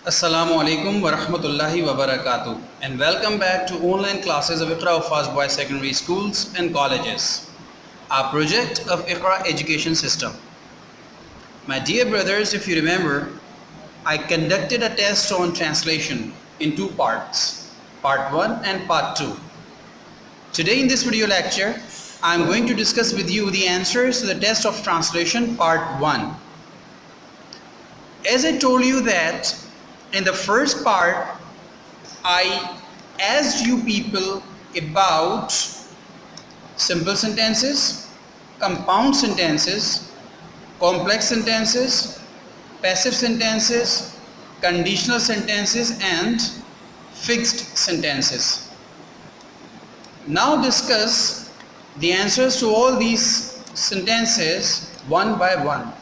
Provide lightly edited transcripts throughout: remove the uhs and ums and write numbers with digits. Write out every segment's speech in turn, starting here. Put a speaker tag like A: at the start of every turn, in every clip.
A: Assalamu alaikum wa rahmatullahi wa barakatuh, and welcome back to online classes of Iqra Fast Boys Secondary Schools and Colleges, our project of Iqra Education System. My dear brothers, if you remember, I conducted a test on translation in two parts, part 1 and part 2. Today in this video lecture, I am going to discuss with you the answers to the test of translation part 1. As I told you that in the first part, I asked you people about simple sentences, compound sentences, complex sentences, passive sentences, conditional sentences, and fixed sentences. Now discuss the answers to all these sentences one by one.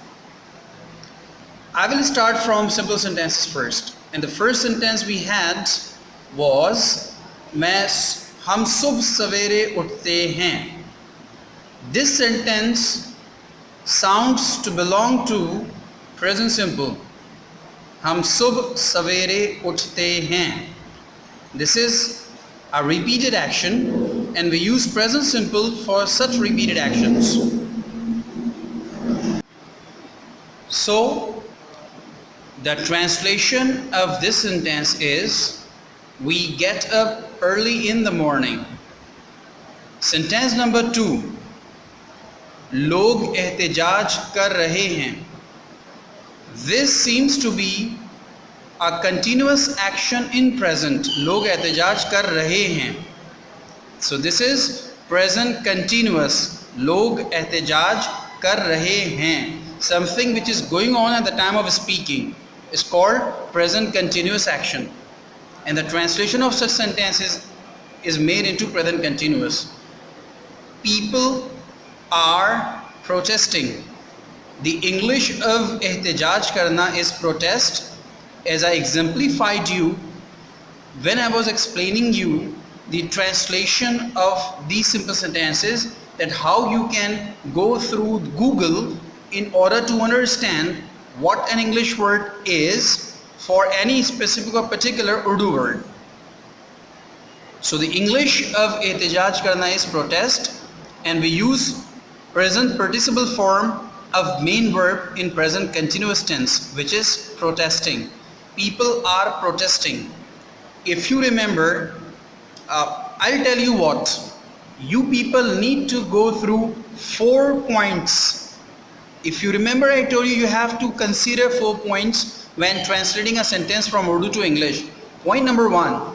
A: I will start from simple sentences first. And the first sentence we had was हम सुबह सवेरे उठते हैं. This sentence sounds to belong to present simple. हम सुबह सवेरे उठते हैं. This is a repeated action and we use present simple for such repeated actions. So the translation of this sentence is, we get up early in the morning. Sentence number 2, लोग एहतिजाज कर रहे हैं. This seems to be a continuous action in present. लोग एहतिजाज कर रहे हैं. So this is present continuous. लोग एहतिजाज कर रहे हैं. Something which is going on at the time of speaking is called present continuous action, and the translation of such sentences is made into present continuous. People are protesting. The English of ehtijaj karna is protest, as I exemplified you when I was explaining you the translation of these simple sentences, that how you can go through Google in order to understand what an English word is for any specific or particular Urdu word. So the English of ehtijaj karna is protest, and we use present participle form of main verb in present continuous tense, which is protesting. People are protesting. If you remember, I'll tell you what, you people need to go through 4 points. If you remember, I told you have to consider 4 points when translating a sentence from Urdu to English. Point number 1,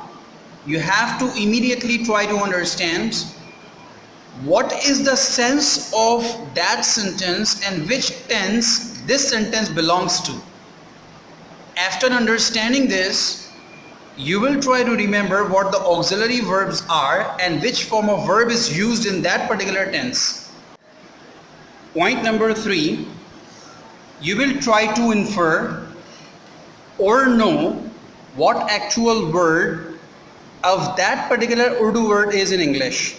A: you have to immediately try to understand what is the sense of that sentence and which tense this sentence belongs to. After understanding this, you will try to remember what the auxiliary verbs are and which form of verb is used in that particular tense. Point number 3, you will try to infer or know what actual word of that particular Urdu word is in English.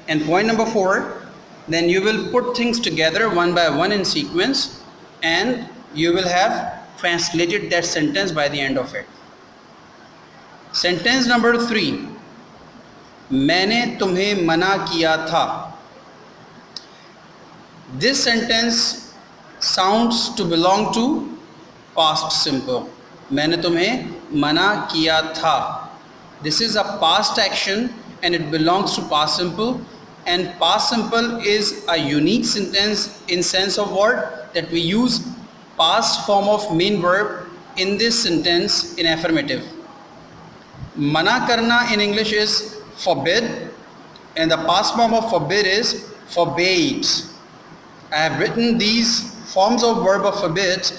A: And point number 4, then you will put things together one by one in sequence, and you will have translated that sentence by the end of it. Sentence number 3, मैंने तुम्हें मना किया था. This sentence sounds to belong to past simple. मैंने तुम्हें मना किया था. This is a past action and it belongs to past simple, and past simple is a unique sentence in sense of what, that we use past form of main verb in this sentence in affirmative. Mana karna in English is forbid, and the past form of forbid is forbade. I have written these forms of verb of forbid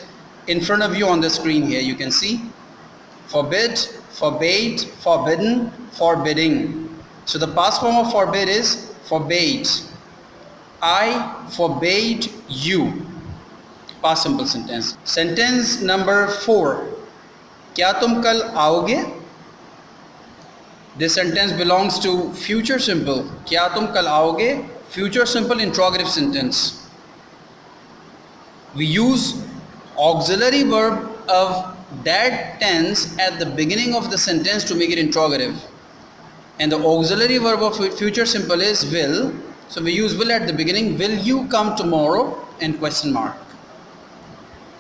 A: in front of you on the screen here. You can see forbid, forbade, forbidden, forbidding. So the past form of forbid is forbade. I forbade you. Past simple sentence. Sentence number 4, क्या तुम कल आओगे? This sentence belongs to future simple. क्या तुम कल आओगे? Future simple interrogative sentence. We use auxiliary verb of that tense at the beginning of the sentence to make it interrogative. And the auxiliary verb of future simple is will. So we use will at the beginning. Will you come tomorrow? And question mark.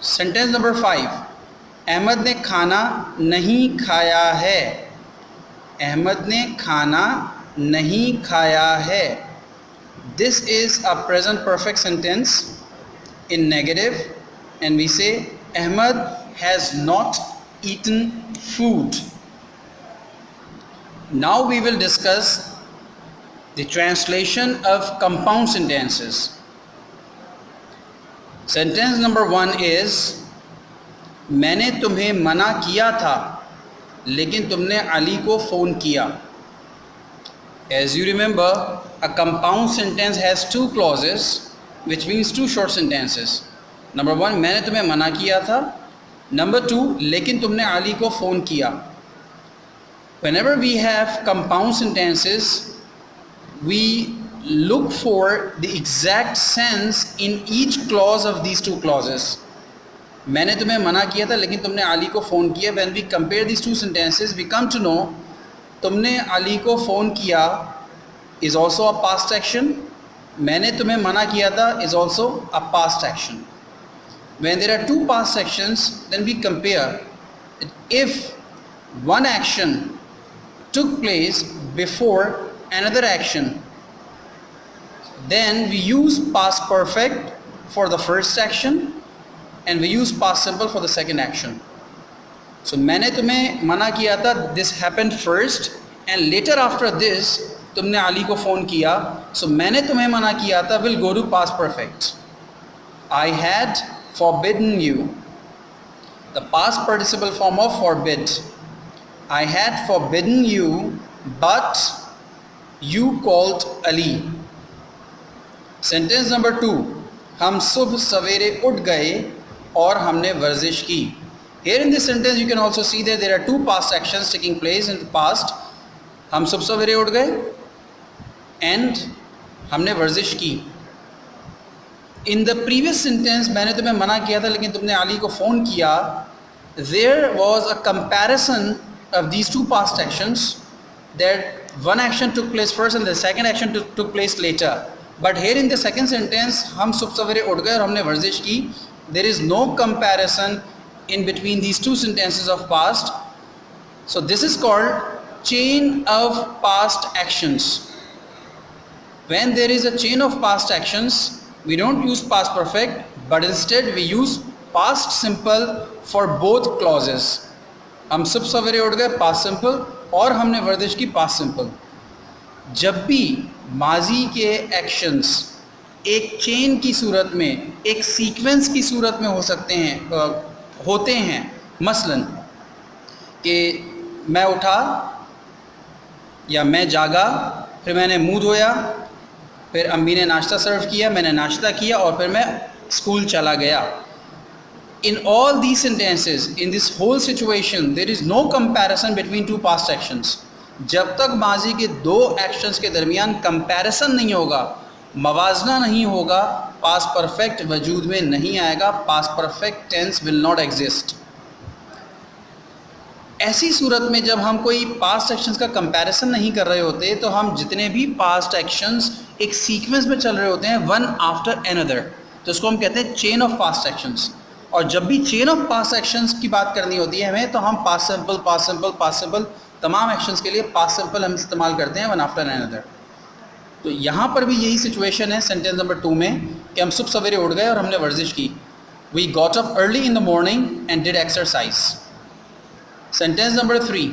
A: Sentence number 5. Ahmad ने खाना नहीं खाया है. अहमद ने खाना नहीं खाया है. This is a present perfect sentence in negative, and we say Ahmad has not eaten food. Now we will discuss the translation of compound sentences. Sentence number 1 is मैंने तुम्हें मना किया था लेकिन तुमने अली को फ़ोन किया. As you remember, a compound sentence has 2 clauses, which means 2 short sentences. Number 1, मैंने तुम्हें मना किया था. Number 2, लेकिन तुमने अली को फ़ोन किया. Whenever we have compound sentences, we look for the exact sense in each clause of these 2 clauses. मैंने तुम्हें मना किया था लेकिन तुमने अली को फ़ोन किया. When we compare these 2 sentences, we come to know तुमने अली को फ़ोन किया is also a past action. मैंने तुम्हें मना किया था is also a past action. When there are 2 past actions, then we compare. If one action took place before another action, then we use past perfect for the first action and we use past simple for the second action. So मैंने तुम्हें मना किया था, this happened first, and later after this तुमने अली को phone किया. So मैंने तुम्हें मना किया था will go to past perfect. I had forbidden you, the past participle form of forbid. I had forbidden you, but you called Ali. Sentence number 2, हम सुबह सवेरे उठ गए और हमने वर्जिश की. Here in this sentence you can also see that there are 2 past actions taking place in the past. हम सुबह सवेरे उठ गए and हमने वर्जिश की. In the previous sentence मैंने तुम्हें मना किया था लेकिन तुमने अली को फ़ोन किया. There was a comparison of these 2 past actions, that one action took place first and the second action took place later. But here in the second sentence हम सुबह सवेरे उठ गए और हमने वर्जिश की. There is no comparison in between these 2 sentences of past. So this is called chain of past actions. When there is a chain of past actions, we don't use past perfect, but instead we use past simple for both clauses. हम सुबह सवेरे उठ गए past simple और हमने वर्जिश की past simple. जब भी माजी के एक्शंस एक चेन की सूरत में, एक सीक्वेंस की सूरत में हो सकते हैं, होते हैं. मसलन कि मैं उठा या मैं जागा, फिर मैंने मुंह धोया, फिर अम्मी ने नाश्ता सर्व किया, मैंने नाश्ता किया और फिर मैं स्कूल चला गया. In all these sentences, in this whole situation, there is no comparison between 2 past actions. जब तक माजी के 2 एक्शंस के दरमियान कंपैरिसन नहीं होगा, मवाजना नहीं होगा, पास्ट परफेक्ट वजूद में नहीं आएगा. Past perfect tense will not exist. ऐसी सूरत में जब हम कोई पास्ट एक्शंस का कंपैरिसन नहीं कर रहे होते, तो हम जितने भी पास्ट एक्शंस एक सीक्वेंस में चल रहे होते हैं, वन आफ्टर एनदर, तो इसको हम कहते हैं चेन ऑफ पास्ट एक्शंस. और जब भी चेन ऑफ पास्ट एक्शंस की बात करनी होती है हमें, तो हम past simple past simple past simple तमाम एक्शंस के लिए पास्ट सिंपल हम इस्तेमाल करते हैं, वन आफ्टर एनदर. तो यहाँ पर भी यही सिचुएशन है सेंटेंस नंबर 2 में कि हम सुबह सवेरे उठ गए और हमने वर्जिश की. We got up early in the morning and did exercise. Sentence number 3,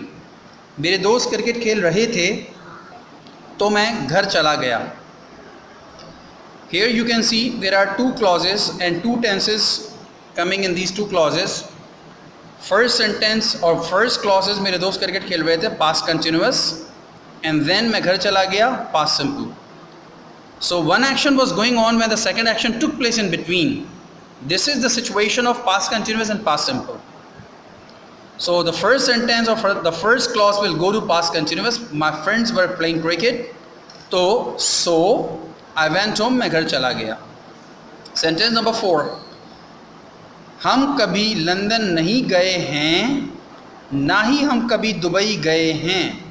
A: मेरे दोस्त क्रिकेट खेल रहे थे तो मैं घर चला गया. Here you can see there are 2 clauses and 2 tenses coming in these 2 clauses. First sentence or first clause is मेरे दोस्त क्रिकेट खेल रहे थे, past continuous, and then मैं घर चला गया, past simple. So one action was going on when the second action took place in between. This is the situation of past continuous and past simple. So the first sentence or the first clause will go to past continuous. My friends were playing cricket, so I went home, मैं घर चला गया. Sentence number 4, हम कभी London नहीं गए हैं, ना ही हम कभी दुबई गए हैं.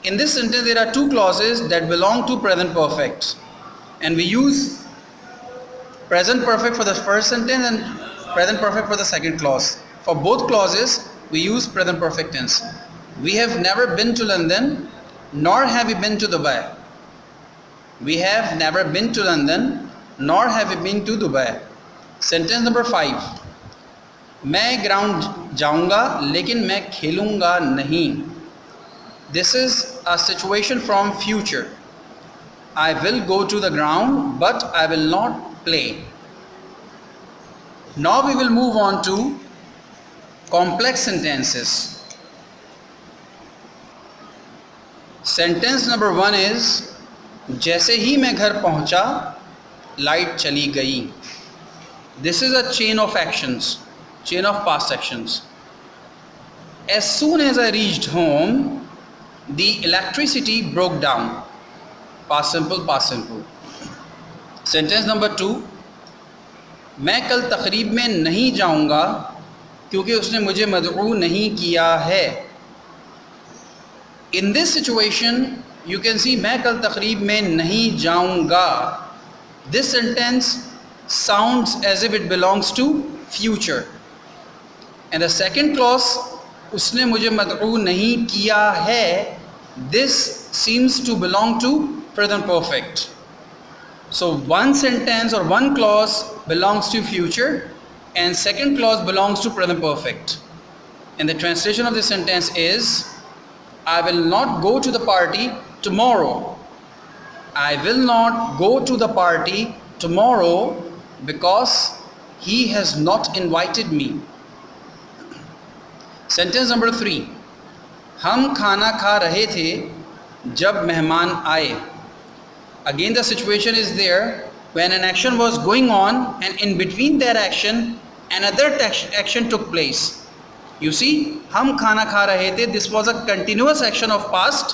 A: In this sentence there are two clauses that belong to present perfect, and we use present perfect for the first sentence and present perfect for the second clause. For both clauses we use present perfect tense. We have never been to London, nor have we been to Dubai. We have never been to London, nor have we been to Dubai. Sentence number 5. मैं ground जाऊंगा लेकिन मैं खेलूंगा नहीं. This is a situation from future. I will go to the ground but I will not play. Now we will move on to complex sentences. Sentence number 1 is जैसे ही मैं घर पहुंचा लाइट चली गई. This is a chain of actions, chain of past actions. As soon as I reached home, the electricity broke down. Past simple, past simple. Sentence number 2. मैं कल तकरीब में नहीं जाऊंगा क्योंकि उसने मुझे मदऊ नहीं किया है. In this situation, you can see मैं कल तकरीब में नहीं जाऊंगा. This sentence sounds as if it belongs to future. And the second clause, उसने मुझे मदऊ नहीं किया है, this seems to belong to present perfect. So one sentence or one clause belongs to future and second clause belongs to present perfect. And the translation of this sentence is, I will not go to the party tomorrow. I will not go to the party tomorrow because he has not invited me. Sentence number 3. हम खाना खा रहे थे जब मेहमान आए. Again the situation is there when an action was going on and in between that action another action took place. You see, हम खाना खा रहे थे, this was a continuous action of past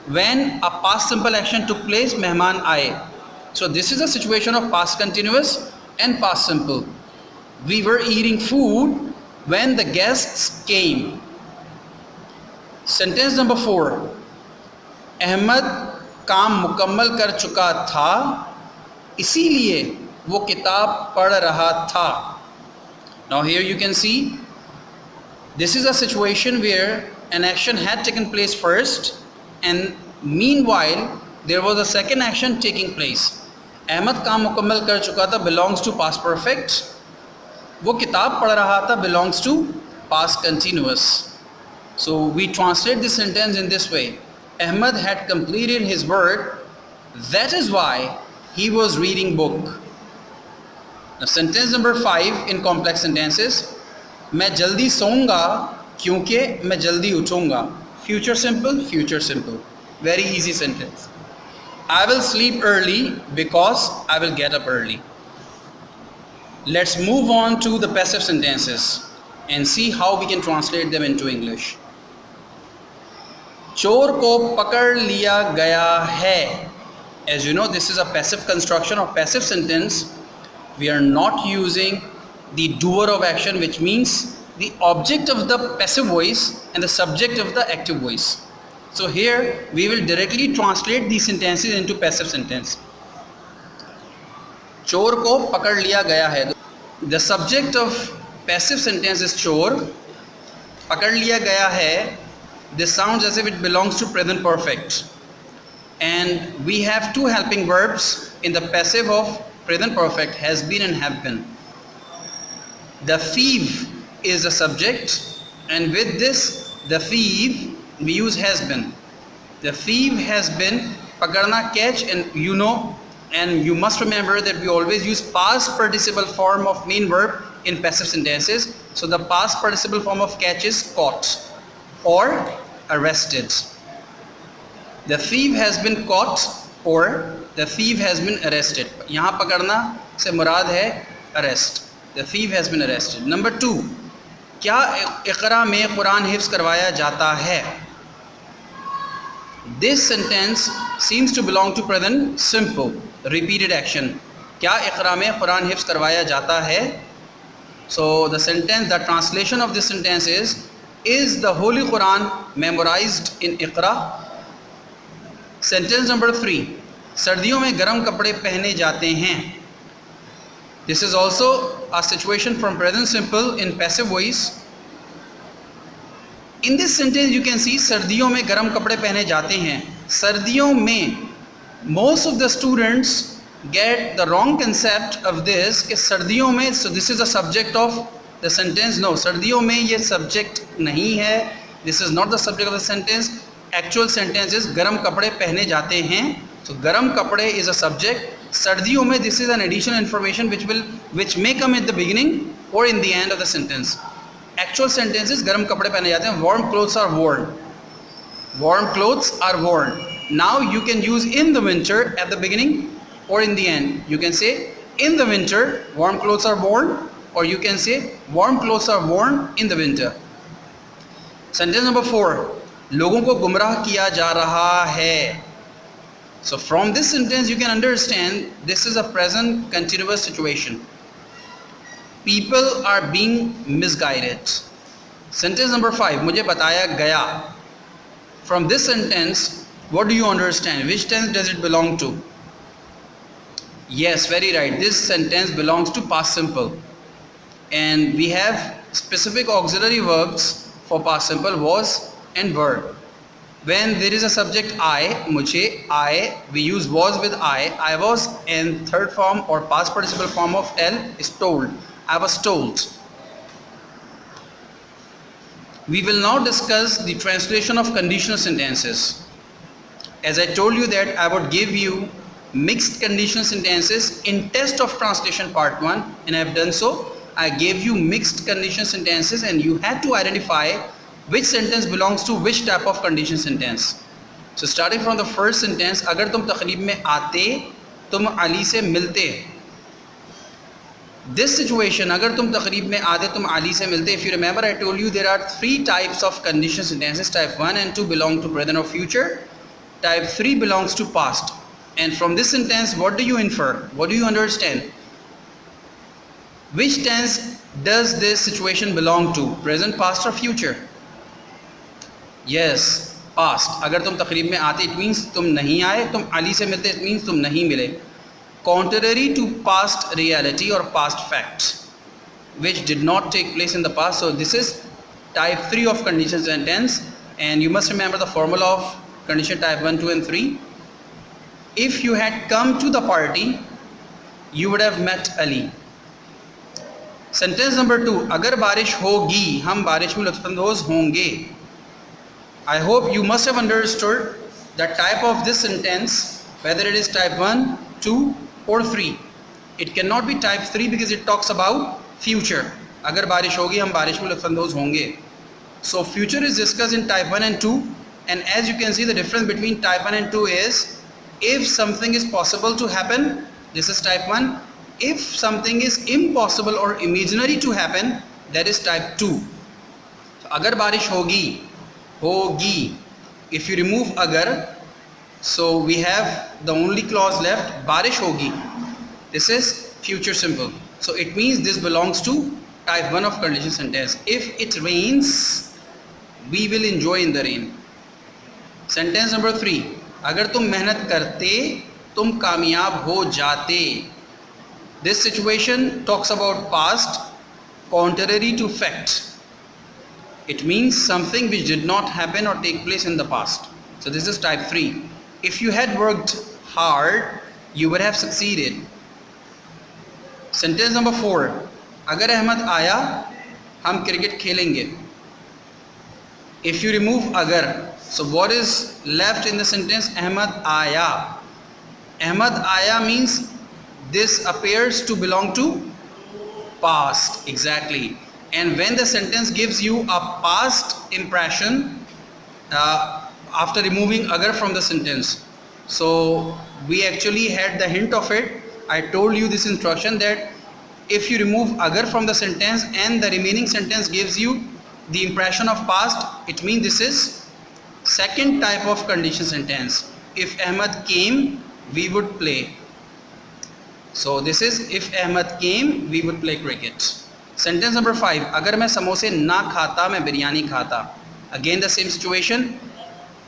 A: when a past simple action took place, मेहमान आए. So this is a situation of past continuous and past simple. We were eating food when the guests came. Sentence number 4. Ahmad काम मुकम्मल कर चुका था इसीलिए वो किताब पढ़ रहा था. Now here you can see this is a situation where an action had taken place first and meanwhile there was a second action taking place. Ahmad काम मुकम्मल कर चुका था belongs to past perfect. वो किताब पढ़ रहा था belongs to past continuous. So we translate this sentence in this way. Ahmad had completed his work, that is why he was reading book. Now sentence number 5 in complex sentences. मैं जल्दी सोऊंगा क्योंकि मैं जल्दी उठूंगा. Future simple, future simple. Very easy sentence. I will sleep early because I will get up early. Let's move on to the passive sentences and see how we can translate them into English. चोर को पकड़ लिया गया है. As you know, this is a passive construction or passive sentence. We are not using the doer of action, which means the object of the passive voice and the subject of the active voice. So here we will directly translate these sentences into passive sentence. चोर को पकड़ लिया गया है. The subject of passive sentence is चोर. पकड़ लिया गया है. This sounds as if it belongs to present perfect. And we have two helping verbs in the passive of present perfect, has been and have been. The thief is the subject, and with this the thief we use has been. The thief has been, पकड़ना catch, and you know, and you must remember that we always use past participle form of main verb in passive sentences. So the past participle form of catch is caught or arrested. The thief has been caught or the thief has been arrested. यहाँ पकड़ना से मुराद है arrest. The thief has been arrested. Number 2. क्या इक़रा में कुरान हिफ्ज़ करवाया जाता है? This sentence seems to belong to present simple repeated action. क्या इक़रा में कुरान हिफ्ज़ करवाया जाता है? So the sentence, the translation of this sentence is the Holy Quran memorized in Iqra? Sentence number 3, सर्दियों में गर्म कपड़े पहने जाते हैं. This is also a situation from present simple in passive voice. In this sentence you can see सर्दियों में गर्म कपड़े पहने जाते हैं. सर्दियों में, most of the students get the wrong concept of this कि सर्दियों में, so this is the subject of the sentence. No, सर्दियों में ये subject नहीं है. This is not the subject of the sentence. Actual sentence is गर्म कपड़े पहने जाते हैं. So गर्म कपड़े is a subject. सर्दियों में, this is an additional information which may come at the beginning or in the end of the sentence. Actual sentence is गर्म कपड़े पहने जाते हैं. Warm clothes are worn. Warm clothes are worn. Now you can use in the winter at the beginning or in the end. You can say in the winter warm clothes are worn, or you can say warm clothes are worn in the winter. Sentence number 4, लोगों को गुमराह किया जा रहा है. So from this sentence you can understand this is a present continuous situation. People are being misguided. Sentence number 5, मुझे बताया गया. From this sentence, what do you understand? Which tense does it belong to? Yes, very right. This sentence belongs to past simple. And we have specific auxiliary verbs for past simple, was and were. When there is a subject I, मुझे, I, we use was with I was, and third form or past participle form of tell is told. I was told. We will now discuss the translation of conditional sentences. As I told you that I would give you mixed conditional sentences in test of translation part 1, and I have done so. I gave you mixed conditional sentences and you had to identify which sentence belongs to which type of conditional sentence. So starting from the first sentence, अगर तुम तकरीब में आते, तुम अली से मिलते. This situation, अगर तुम तकरीब में आते, तुम अली से मिलते. If you remember, I told you there are 3 types of conditional sentences. Type 1 and 2 belong to present or future. Type 3 belongs to past. And from this sentence, what do you infer? What do you understand? Which tense does this situation belong to? Present, past or future? Yes, past. अगर तुम तकरीब में आते, it means तुम नहीं आए. तुम अली से मिलते, it means तुम नहीं मिले. Contrary to past reality or past facts, which did not take place in the past. So this is type 3 of conditional sentence, and you must remember the formula of condition type 1, 2 and 3. If you had come to the party, you would have met Ali. Sentence number 2, अगर बारिश होगी, हम बारिश में लुत्फ़अंदोज़ होंगे. I hope you must have understood the type of this sentence, whether it is type 1, 2 or 3. It cannot be type 3 because it talks about future. अगर बारिश होगी, हम बारिश में लुत्फ़अंदोज़ होंगे. So future is discussed in type 1 and 2, and as you can see the difference between type 1 and 2 is if something is possible to happen, this is type 1. If something is impossible or imaginary to happen, that is type 2. So agar barish hogi, hogi. If you remove agar, so we have the only clause left, barish hogi. This is future simple. So it means this belongs to type 1 of conditional sentence. If it rains, we will enjoy in the rain. Sentence number 3, अगर तुम मेहनत करते, तुम कामयाब हो जाते. This situation talks about past, contrary to fact. It means something which did not happen or take place in the past. So this is type 3. If you had worked hard, you would have succeeded. Sentence number 4, अगर अहमद आया, हम cricket खेलेंगे. If you remove agar, so what is left in the sentence? Ahmad aya. Ahmad aya means this appears to belong to past. Exactly. And when the sentence gives you a past impression after removing agar from the sentence, so we actually had the hint of it. I told you this instruction that if you remove agar from the sentence and the remaining sentence gives you the impression of past, it means this is second type of conditional sentence. If Ahmad came, we would play. So this is if Ahmad came, we would play cricket. Sentence number 5, अगर मैं समोसे ना खाता मैं बिरयानी खाता. Again the same situation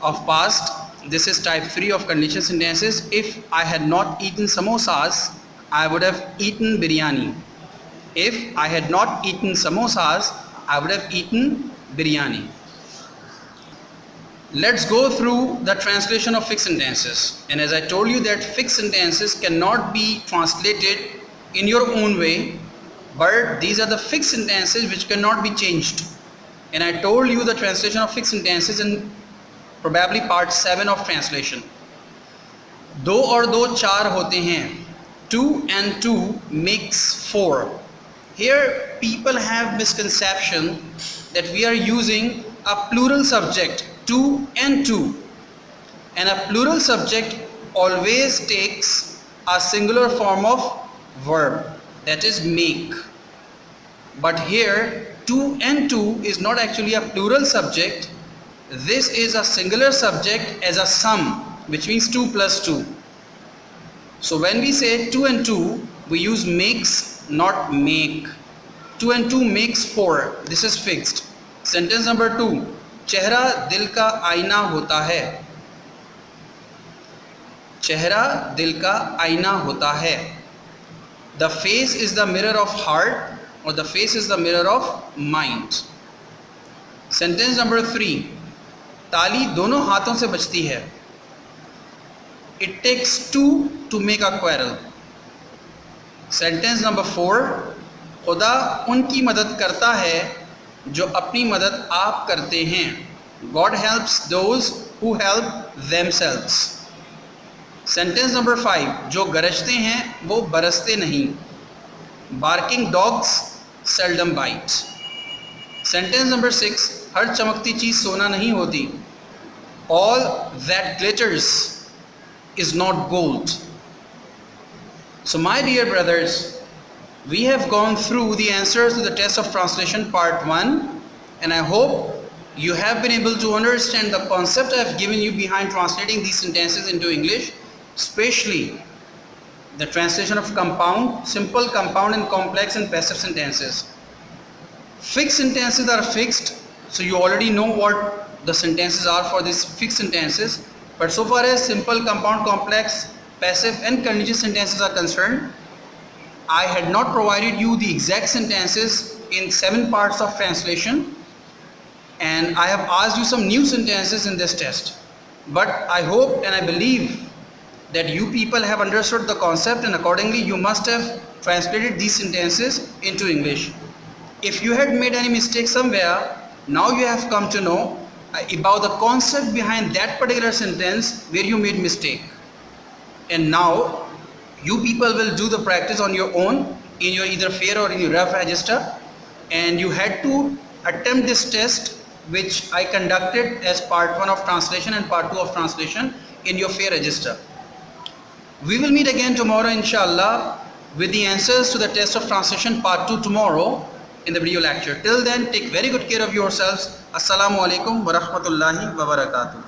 A: of past. This is type 3 of conditional sentences. If I had not eaten samosas, I would have eaten biryani. If I had not eaten samosas, I would have eaten biryani. Let's go through the translation of fixed sentences. And as I told you that fixed sentences cannot be translated in your own way, but these are the fixed sentences which cannot be changed. And I told you the translation of fixed sentences in probably part 7 of translation. दो और दो चार होते हैं. 2 and 2 makes 4. Here people have misconception that we are using a plural subject, 2 and 2, and a plural subject always takes a singular form of verb, that is make. But here 2 and 2 is not actually a plural subject. This is a singular subject as a sum, which means 2 plus 2. So when we say 2 and 2, we use makes, not make. 2 and 2 makes 4. This is fixed. Sentence number 2, चेहरा दिल का आईना होता है. चेहरा दिल का आईना होता है. The face is the mirror of heart, or the face is the mirror of mind. Sentence number 3, ताली दोनों हाथों से बजती है. It takes 2 to make a quarrel. Sentence number 4, खुदा उनकी मदद करता है जो अपनी मदद आप करते हैं. God helps those who help themselves. Sentence number 5, जो गरजते हैं वो बरसते नहीं. Barking dogs seldom bite. Sentence number 6, हर चमकती चीज़ सोना नहीं होती. All that glitters is not gold. So my dear brothers, we have gone through the answers to the test of translation part 1, and I hope you have been able to understand the concept I have given you behind translating these sentences into English, especially the translation of compound, simple, compound and complex and passive sentences. Fixed sentences are fixed, so you already know what the sentences are for these fixed sentences. But so far as simple, compound, complex, passive and contingent sentences are concerned, I had not provided you the exact sentences in 7 parts of translation, and I have asked you some new sentences in this test. But I hope and I believe that you people have understood the concept, and accordingly you must have translated these sentences into English. If you had made any mistake somewhere, now you have come to know about the concept behind that particular sentence where you made mistake. And now you people will do the practice on your own in your either fair or in your rough register, and you had to attempt this test which I conducted as part 1 of translation and part 2 of translation in your fair register. We will meet again tomorrow inshallah with the answers to the test of translation part 2 tomorrow in the video lecture. Till then, take very good care of yourselves. Assalamu alaikum wa rahmatullahi wa barakatuh.